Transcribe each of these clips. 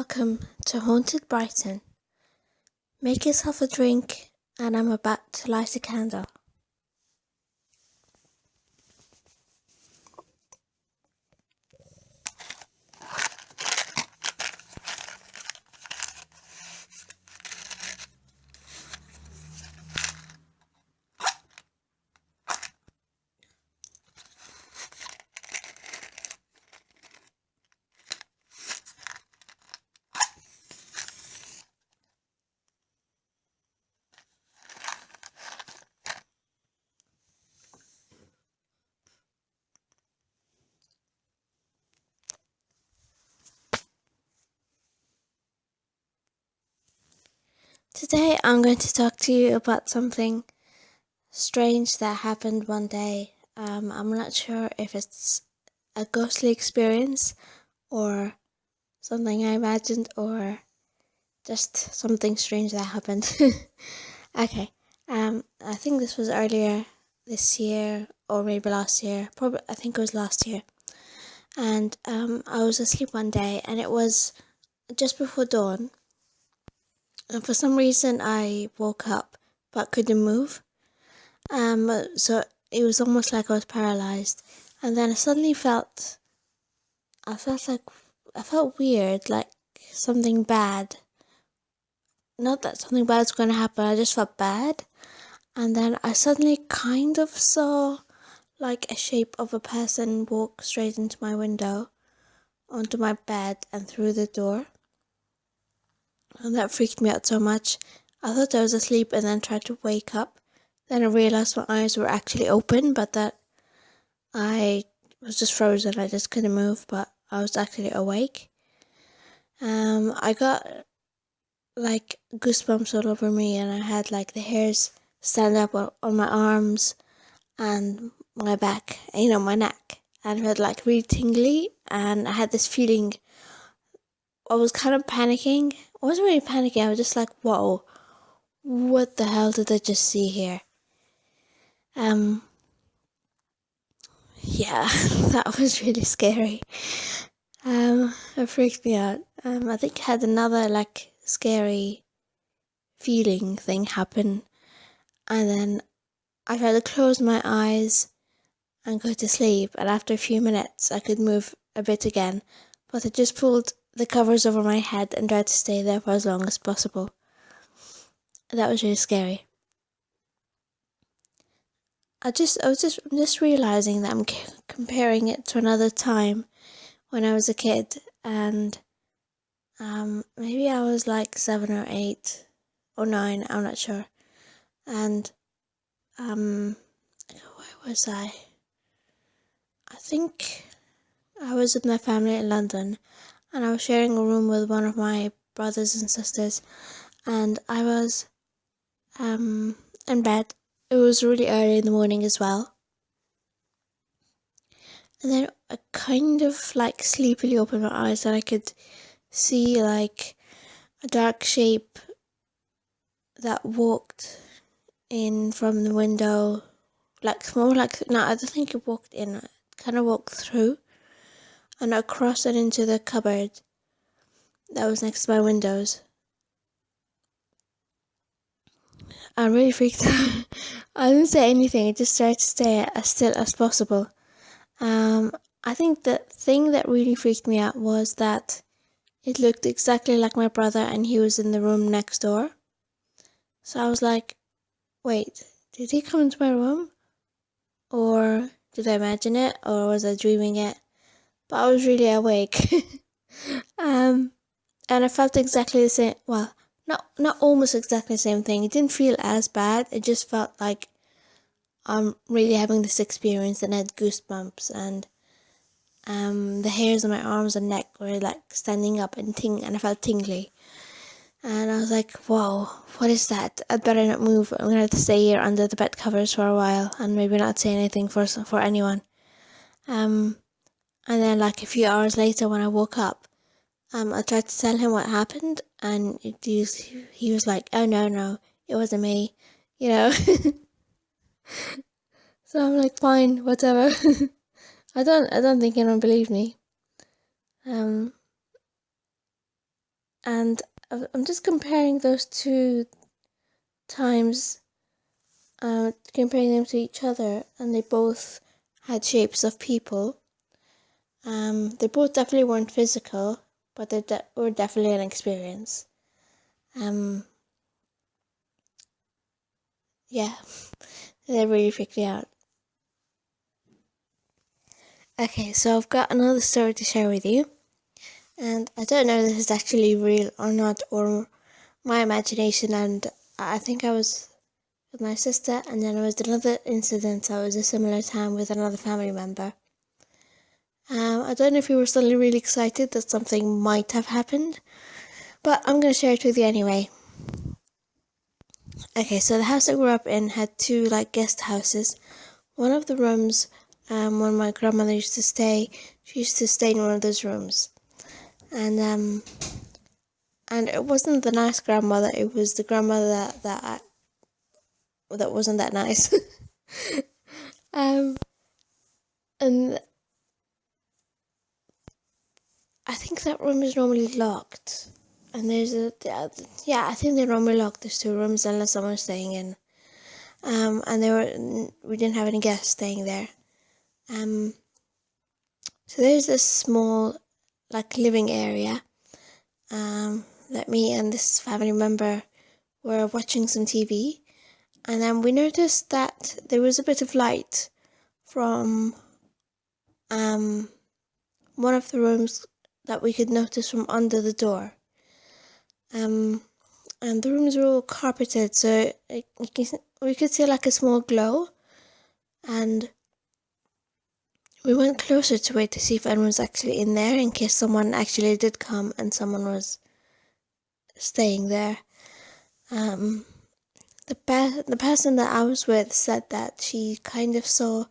Welcome to Haunted Brighton. Make yourself a drink, and I'm about to light a candle. Today I'm going to talk to you about something strange that happened one day. I'm not sure if it's a ghostly experience or something I imagined or just something strange that happened. Okay. I think this was earlier this year or maybe last year. Probably I think it was last year. And I was asleep one day and it was just before dawn. And for some reason I woke up but couldn't move. So it was almost like I was paralyzed. And then I suddenly felt weird, like something bad. Not that something bad was going to happen, I just felt bad. And then I suddenly kind of saw like a shape of a person walk straight into my window, onto my bed and through the door. And that freaked me out so much. I thought I was asleep and then tried to wake up. Then I realised my eyes were actually open, but that I was just frozen. I just couldn't move, but I was actually awake. I got like goosebumps all over me, and I had like the hairs stand up on my arms and my back, my neck. And it felt like really tingly, and I had this feeling. I was kind of panicking. I wasn't really panicking, I was just like, whoa, what the hell did I just see here? Yeah, that was really scary. It freaked me out. I think I had another like scary feeling thing happen, and then I tried to close my eyes and go to sleep, and after a few minutes I could move a bit again, but I just pulled the covers over my head and tried to stay there for as long as possible. That was really scary. I'm just realizing that I'm comparing it to another time when I was a kid, and maybe I was like 7 or 8 or 9, I'm not sure. And where was I? I think I was with my family in London, and I was sharing a room with one of my brothers and sisters, and I was in bed. It was really early in the morning as well. And then I kind of like sleepily opened my eyes and I could see like a dark shape that walked in from the window. I don't think it walked in, it kind of walked through and across and into the cupboard that was next to my windows. I really freaked out. I didn't say anything, I just tried to stay as still as possible. I think the thing that really freaked me out was that it looked exactly like my brother and he was in the room next door. So I was like, wait, did he come into my room? Or did I imagine it? Or was I dreaming it? But I was really awake. And I felt exactly the same, well, not almost exactly the same thing. It didn't feel as bad. It just felt like I'm really having this experience and I had goosebumps, and the hairs on my arms and neck were like standing up and I felt tingly. And I was like, whoa, what is that? I'd better not move. I'm gonna have to stay here under the bed covers for a while and maybe not say anything for anyone. And then like a few hours later when I woke up, I tried to tell him what happened, and he was like, oh no, it wasn't me, you know. So I'm like, fine, whatever. I don't think anyone believed me. Um, I think the thing that really freaked me out was that it looked exactly like my brother and he was in the room next door. So I was like, wait, did he come into my room? Or was I dreaming it? But I was really awake. And I felt exactly the same, well, not almost exactly the same thing. It didn't feel as bad. It just felt like I'm really having this experience and I had goosebumps, and And I'm just comparing those two times, comparing them to each other, and they both had shapes of people. They both definitely weren't physical, but they were definitely an experience. Yeah, they really freaked me out. Okay, so I've got another story to share with you, and I don't know if this is actually real or not, or my imagination, and I think I was with my sister, and then there was another incident that was a similar time with another family member. I don't know if we were suddenly really excited that something might have happened, but I'm going to share it with you anyway. Okay, so the house I grew up in had two guest houses. One of the rooms, when my grandmother used to stay, she used to stay in one of those rooms, and it wasn't the nice grandmother. It was the grandmother that wasn't that nice. um, and I think that room is normally locked. And there's I think they're normally locked. There's two rooms unless someone's staying in. And we didn't have any guests staying there. So there's this small, living area. That me and this family member were watching some TV, and then we noticed that there was a bit of light from one of the rooms that we could notice from under the door. And the rooms were all carpeted, so we could see a small glow, and we went closer to it to see if anyone was actually in there, in case someone actually did come and someone was staying there. The person that I was with said that she kind of saw,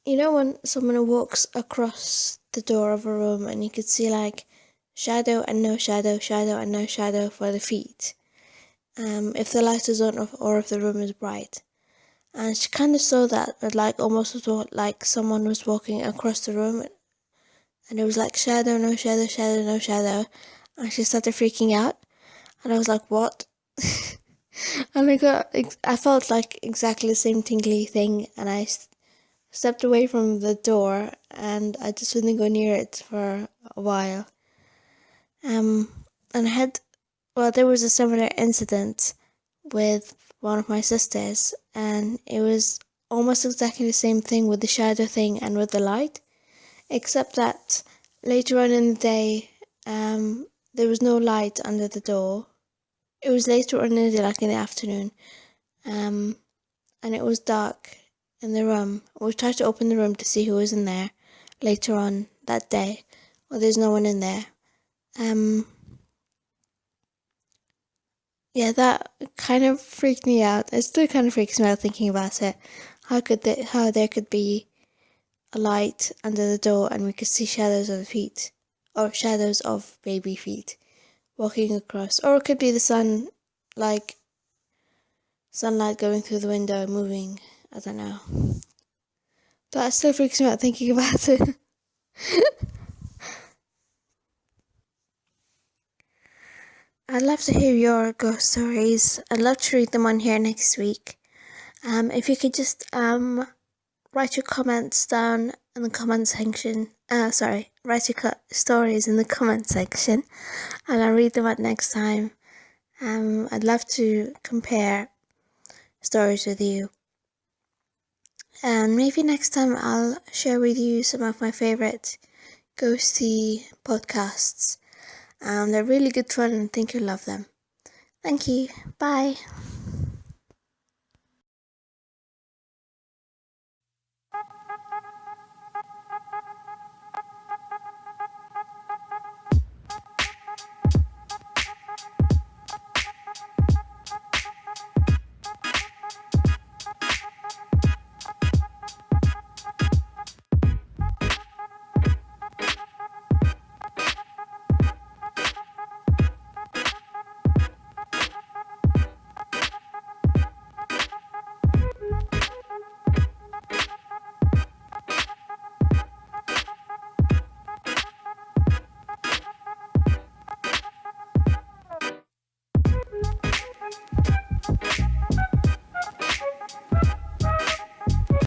when someone walks across the door of a room and you could see shadow and no shadow, shadow and no shadow for the feet. If the light is on or if the room is bright. And she kind of saw that, almost like someone was walking across the room, and it was shadow, no shadow, shadow, no shadow. And she started freaking out, and I was like, what? And I felt exactly the same tingly thing, and I stepped away from the door, and I just didn't go near it for a while. And there was a similar incident with one of my sisters, and it was almost exactly the same thing with the shadow thing and with the light, except that later on in the day, there was no light under the door. It was later on in the day, in the afternoon, and it was dark in the room. We tried to open the room to see who was in there later on that day. Well, there's no one in there. Yeah, that kind of freaked me out. It still kind of freaks me out thinking about it. How there could be a light under the door and we could see shadows of the feet, or shadows of baby feet walking across, or it could be the sun, sunlight going through the window and moving. I don't know. But it still freaks me out thinking about it. I'd love to hear your ghost stories. I'd love to read them on here next week. If you could just write your comments down in the comment section. Write your stories in the comment section, and I'll read them out next time. I'd love to compare stories with you. And maybe next time I'll share with you some of my favourite ghosty podcasts. They're really good fun and I think you'll love them. Thank you. Bye.